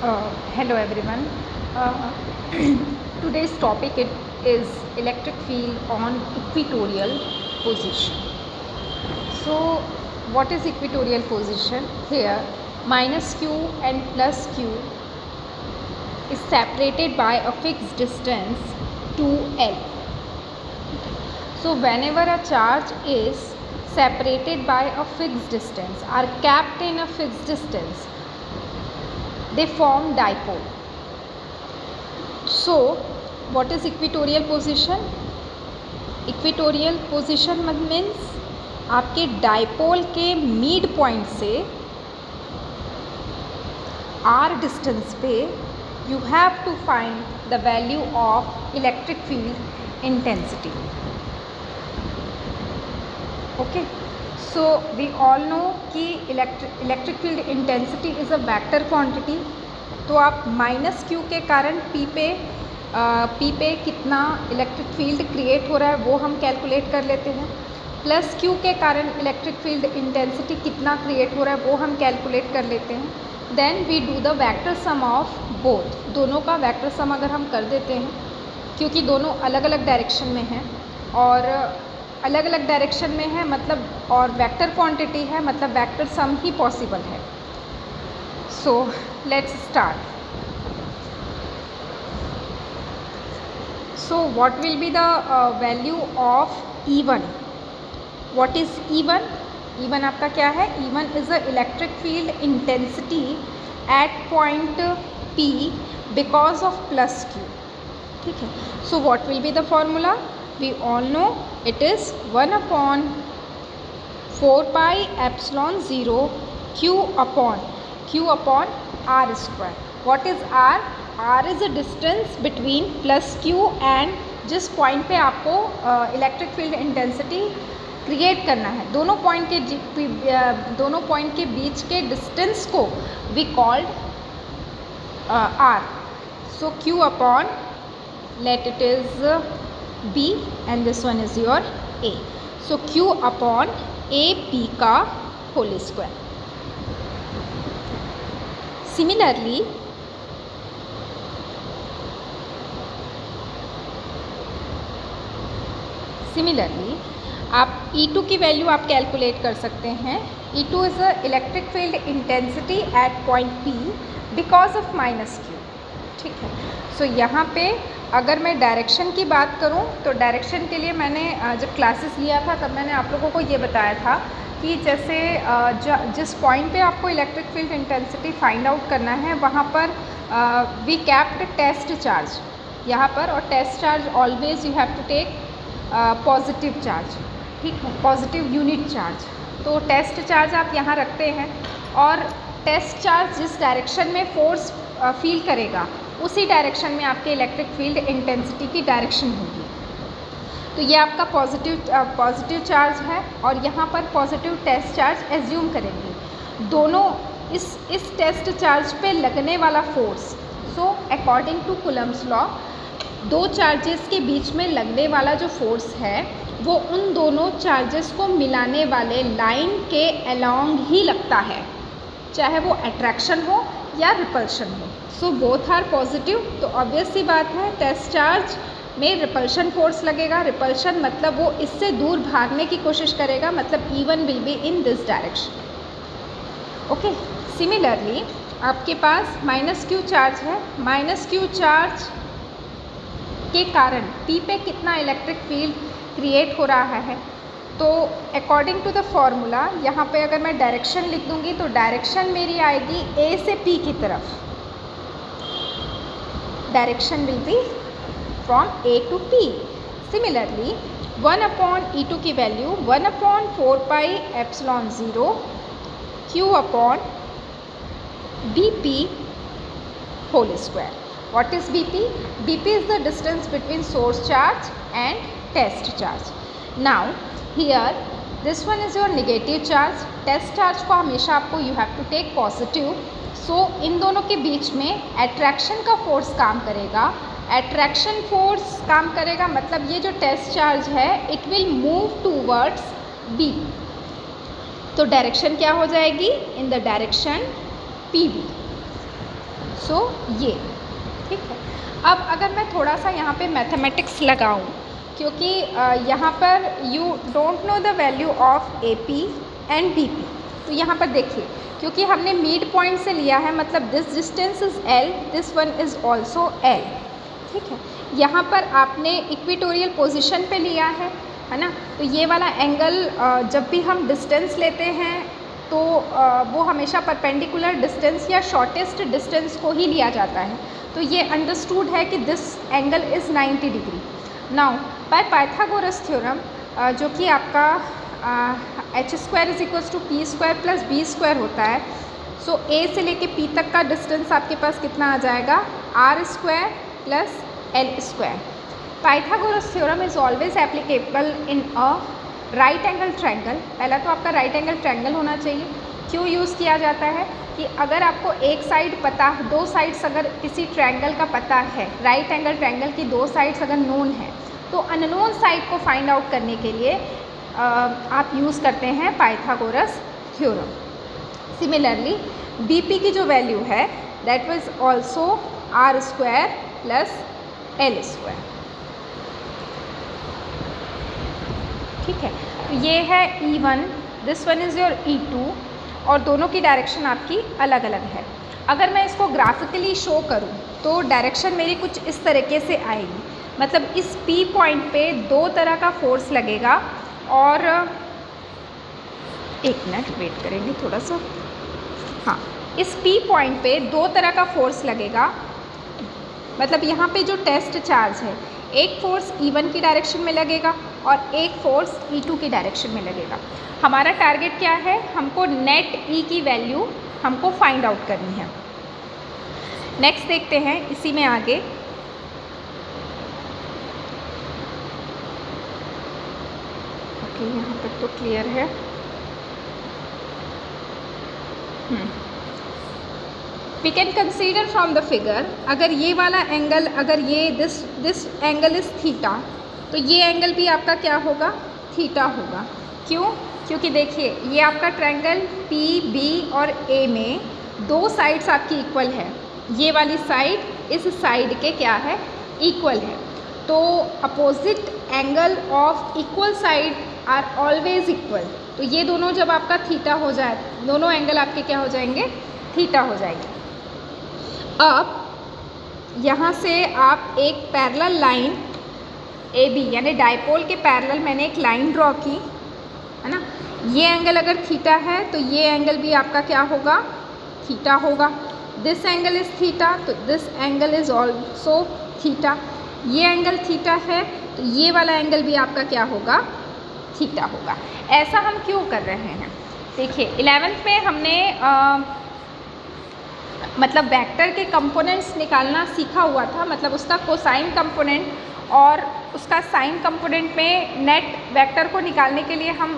Hello everyone. Uh, Today's topic is electric field on equatorial position. So what is equatorial position? Here minus q and plus q is separated by a fixed distance 2l. So whenever a charge is separated by a fixed distance or kept in a fixed distance, they form dipole. So what is equatorial position? Equatorial position means आपके dipole के mid point से r distance पे you have to find the value of electric field intensity. Okay, so we all know कि electric field intensity is a vector quantity. तो आप minus Q के कारण P पे कितना इलेक्ट्रिक फील्ड क्रिएट हो रहा है वो हम कैलकुलेट कर लेते हैं, प्लस क्यू के कारण इलेक्ट्रिक फील्ड इंटेंसिटी कितना क्रिएट हो रहा है वो हम कैलकुलेट कर लेते हैं. Then we do the vector sum of both. दोनों का वेक्टर सम अगर हम कर देते हैं, क्योंकि दोनों अलग अलग डायरेक्शन में हैं और अलग अलग डायरेक्शन में है मतलब, और वेक्टर क्वांटिटी है मतलब वेक्टर सम ही पॉसिबल है. So let's start. So what will be the value of E1. What is E1? E1 आपका क्या है? E1 is a electric field intensity at point P because of plus Q. ठीक है. So what will be the formula? We all know it is 1 upon 4 pi epsilon 0 q upon r square. What is r? r is a distance between plus q and जिस point पे आपको electric field intensity create करना है, दोनों point के बीच के distance को we called r. So q upon, let it is b and this one is your a. So q upon AP का whole square. Similarly आप E2 की वैल्यू आप कैलकुलेट कर सकते हैं. E2 is a electric field intensity at point P because of minus Q. ठीक है. सो यहाँ पे अगर मैं डायरेक्शन की बात करूँ तो डायरेक्शन के लिए मैंने जब क्लासेस लिया था तब मैंने आप लोगों को ये बताया था कि जैसे जिस पॉइंट पे आपको electric field intensity find out करना है वहाँ पर वी कैप्ट टेस्ट चार्ज यहाँ पर, और test charge always you have to take positive charge. ठीक है, पॉजिटिव यूनिट चार्ज. तो टेस्ट चार्ज आप यहाँ रखते हैं और टेस्ट चार्ज जिस डायरेक्शन में फोर्स फील करेगा उसी डायरेक्शन में आपके इलेक्ट्रिक फील्ड इंटेंसिटी की डायरेक्शन होगी. तो ये आपका पॉजिटिव चार्ज है और यहाँ पर पॉजिटिव टेस्ट चार्ज एज्यूम करेंगे. दोनों इस टेस्ट चार्ज पे लगने वाला force, so according to Coulomb's law, दो चार्जेस के बीच में लगने वाला जो फोर्स है वो उन दोनों चार्जेस को मिलाने वाले लाइन के अलोंग ही लगता है, चाहे वो अट्रैक्शन हो या रिपल्शन हो. So both are positive. तो ऑब्वियस सी बात है टेस्ट चार्ज में रिपल्शन फोर्स लगेगा. रिपल्शन मतलब वो इससे दूर भागने की कोशिश करेगा, मतलब E1 will be in this direction. Okay. Similarly आपके पास माइनस Q चार्ज है. माइनस Q चार्ज के कारण P पे कितना इलेक्ट्रिक फील्ड क्रिएट हो रहा है? तो अकॉर्डिंग टू द फॉर्मूला यहाँ पे अगर मैं डायरेक्शन लिख दूँगी तो डायरेक्शन मेरी आएगी A से P की तरफ. Direction will be from A to P. Similarly 1 upon E2 की value 1 upon 4 pi epsilon 0 Q upon BP whole square. What is BP? BP is the distance between source charge and test charge. Now here this one is your negative charge. Test charge को हमेशा आपको you have to take positive. So इन दोनों के बीच में attraction का force काम करेगा. attraction force काम करेगा मतलब ये जो test charge है it will move towards B. तो डायरेक्शन क्या हो जाएगी? In the direction PB. सो ये ठीक है। अब अगर मैं थोड़ा सा यहाँ पे मैथमेटिक्स लगाऊँ, क्योंकि यहाँ पर you don't know the value of A P and B P. तो यहाँ पर देखिए, क्योंकि हमने मिड पॉइंट से लिया है, मतलब this distance is L, this one is also L, ठीक है। यहाँ पर आपने इक्वेटोरियल पोजीशन पे लिया है ना। तो ये वाला एंगल जब भी हम डिस्टेंस लेते हैं तो वो हमेशा परपेंडिकुलर डिस्टेंस या शॉर्टेस्ट डिस्टेंस को ही लिया जाता है। तो ये अंडरस्टूड है कि this angle is 90 degree. Now by Pythagoras theorem, जो कि आपका H square is equals to P square plus B square होता है। सो ए से लेके पी तक का डिस्टेंस आपके पास कितना आ जाएगा, R square plus L square. Pythagoras theorem is always applicable in a right angle triangle. पहला तो आपका राइट एंगल ट्रायंगल होना चाहिए। क्यों यूज़ किया जाता है कि अगर आपको एक साइड पता, दो साइड्स अगर किसी ट्रायंगल का पता है, राइट एंगल ट्रायंगल की दो साइड्स अगर नोन है, तो अननोन साइड को फाइंड आउट करने के लिए आप यूज़ करते हैं पाइथागोरस थ्योरम। सिमिलरली बीपी की जो वैल्यू है that was also R square plus L square, ठीक है। तो ये है E1, this one is your E2, और दोनों की डायरेक्शन आपकी अलग अलग है। अगर मैं इसको ग्राफिकली शो करूँ तो डायरेक्शन मेरी कुछ इस तरीके से आएगी, मतलब इस P पॉइंट पे दो तरह का फोर्स लगेगा, और एक मिनट वेट करेंगे थोड़ा सा। हाँ, इस P पॉइंट पे दो तरह का फोर्स लगेगा, मतलब यहाँ पे जो टेस्ट चार्ज है, एक फोर्स E1 की डायरेक्शन में लगेगा और एक फोर्स E2 की डायरेक्शन में लगेगा। हमारा टारगेट क्या है, हमको नेट E की वैल्यू हमको फाइंड आउट करनी है। नेक्स्ट देखते हैं इसी में आगे। ओके, यहाँ तक तो क्लियर है। We can consider from the figure, अगर ये वाला एंगल, अगर ये दिस एंगल इज़ थीटा, तो ये एंगल भी आपका क्या होगा, थीटा होगा। क्यों? क्योंकि देखिए ये आपका ट्रायंगल पी बी और ए में दो साइड्स आपकी इक्वल है, ये वाली साइड इस साइड के क्या है, इक्वल है। तो opposite angle of equal side are always equal. तो ये दोनों जब आपका थीटा हो जाए, दोनों एंगल आपके क्या हो जाएंगे, थीटा हो जाएंगे। अब यहाँ से आप एक पैरेलल लाइन ए बी यानी डायपोल के पैरेलल मैंने एक लाइन ड्रॉ की है ना। ये एंगल अगर थीटा है तो ये एंगल भी आपका क्या होगा, थीटा होगा। दिस एंगल इज़ थीटा, तो this angle is also theta. ये एंगल थीटा है तो ये वाला एंगल भी आपका क्या होगा, थीटा होगा। ऐसा हम क्यों कर रहे हैं, देखिए 11th में हमने मतलब वेक्टर के कंपोनेंट्स निकालना सीखा हुआ था, मतलब उसका कोसाइन कंपोनेंट और उसका साइन कंपोनेंट में नेट वेक्टर को निकालने के लिए हम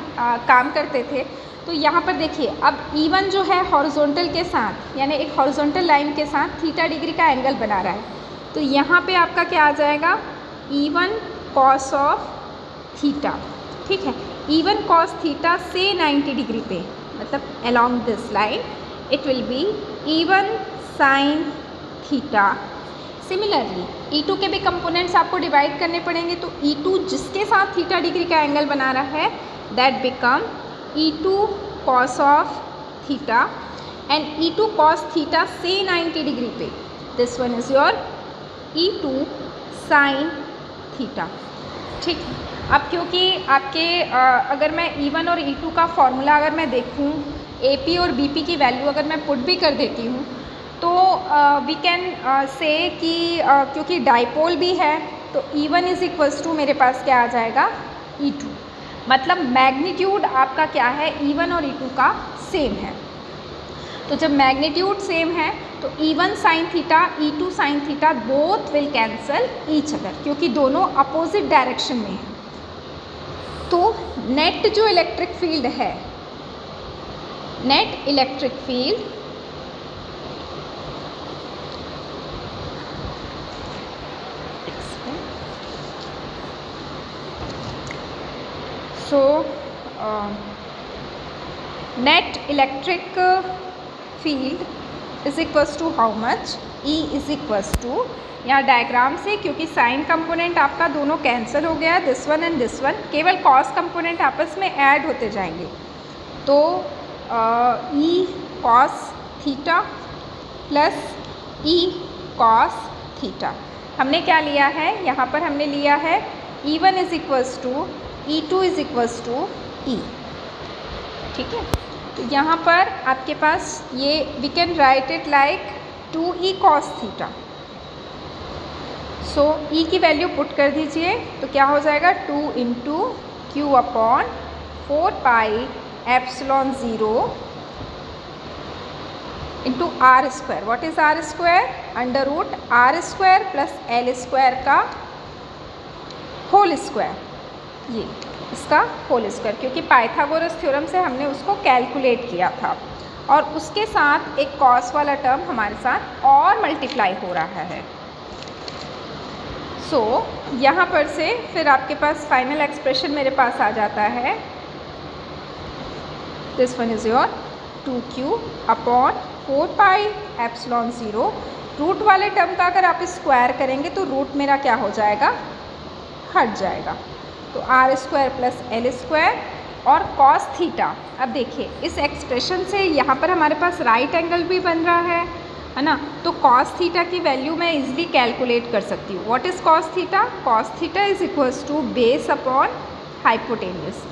काम करते थे। तो यहाँ पर देखिए अब E1 जो है हॉरिजॉन्टल के साथ, यानी एक हॉरिजॉन्टल लाइन के साथ थीटा डिग्री का एंगल बना रहा है। तो यहाँ पे आपका क्या आ जाएगा, E1 कॉस ऑफ थीटा, ठीक है। E1 कॉस थीटा से 90 डिग्री पे, मतलब along this line it will be E1 sine theta. Similarly E2 के भी कंपोनेंट्स आपको डिवाइड करने पड़ेंगे, तो E2 जिसके साथ थीटा डिग्री का एंगल बना रहा है that become E2 cos of theta, and E2 cos theta से 90 डिग्री पे this one is your E2 sine theta, ठीक। अब क्योंकि आपके अगर मैं E1 और E2 का फॉर्मूला अगर मैं देखूँ, AP और BP की वैल्यू अगर मैं पुट भी कर देती हूँ, तो वी कैन से कि क्योंकि डाइपोल भी है तो E1 इज़ इक्वल्स टू मेरे पास क्या आ जाएगा, E2। मतलब मैग्नीट्यूड आपका क्या है, E1 और E2 का सेम है। तो जब मैग्नीट्यूड सेम है तो E1 sine theta, E2 sine theta both will cancel each other, क्योंकि दोनों अपोजिट डायरेक्शन में हैं। तो नेट जो इलेक्ट्रिक फील्ड है, net electric field net electric field is equals to how much, E is equals to, यहाँ diagram से क्योंकि साइन कंपोनेंट आपका दोनों कैंसिल हो गया, this one and this one, केवल कॉस कंपोनेंट आपस में ऐड होते जाएंगे, तो ई कॉस थीटा प्लस ई कॉस थीटा। हमने क्या लिया है यहाँ पर, हमने लिया है E1 is equals to E2 is equals to E, ठीक है। तो यहाँ पर आपके पास ये we can write it like 2E cos theta. So E की वैल्यू पुट कर दीजिए तो क्या हो जाएगा 2 into Q upon 4 pi epsilon 0 into R square. What is R square? Under root R square plus L square का whole square, ये इसका होल स्क्वायर, क्योंकि पाइथागोरस थ्योरम से हमने उसको कैलकुलेट किया था और उसके साथ एक कॉस वाला टर्म हमारे साथ और मल्टीप्लाई हो रहा है। सो यहाँ पर से फिर आपके पास फाइनल एक्सप्रेशन मेरे पास आ जाता है, this one is your 2q upon 4 pi epsilon 0। Root वाले टर्म का अगर आप स्क्वायर करेंगे तो रूट मेरा क्या हो जाएगा, हट जाएगा, तो R square plus L square और कॉस थीटा। अब देखिए इस एक्सप्रेशन से यहाँ पर हमारे पास राइट एंगल भी बन रहा है ना, तो कॉस थीटा की वैल्यू मैं इजीली कैलकुलेट कर सकती हूँ। What is cos theta? Cos theta is equals to base upon hypotenuse,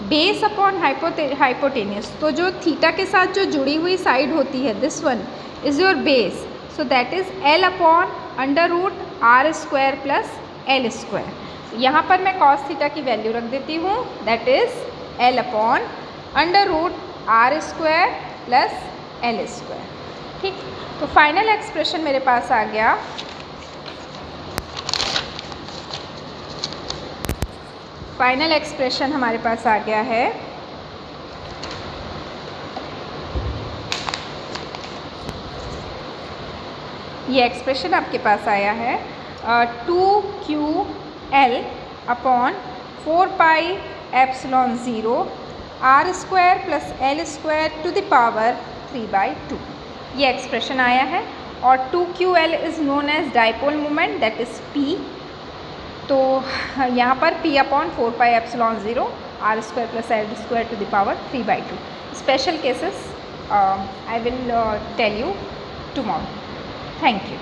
base upon hypotenuse. तो जो थीटा के साथ जो जुड़ी हुई साइड होती है, this one is your base, so that is L upon under root R square plus L square. यहाँ पर मैं कॉस थीटा की वैल्यू रख देती हूँ, that is L upon under root R square plus L square, ठीक। तो final expression मेरे पास आ गया, फाइनल एक्सप्रेशन हमारे पास आ गया है ये एक्सप्रेशन आपके पास आया है 2ql upon 4 pi epsilon 0 R square plus L square to the power 3/2, ये एक्सप्रेशन आया है। और 2ql is known as dipole moment, that is p। तो यहाँ पर p upon 4 pi epsilon 0 R square plus L square to the power 3/2। Special cases I will tell you tomorrow. Thank you.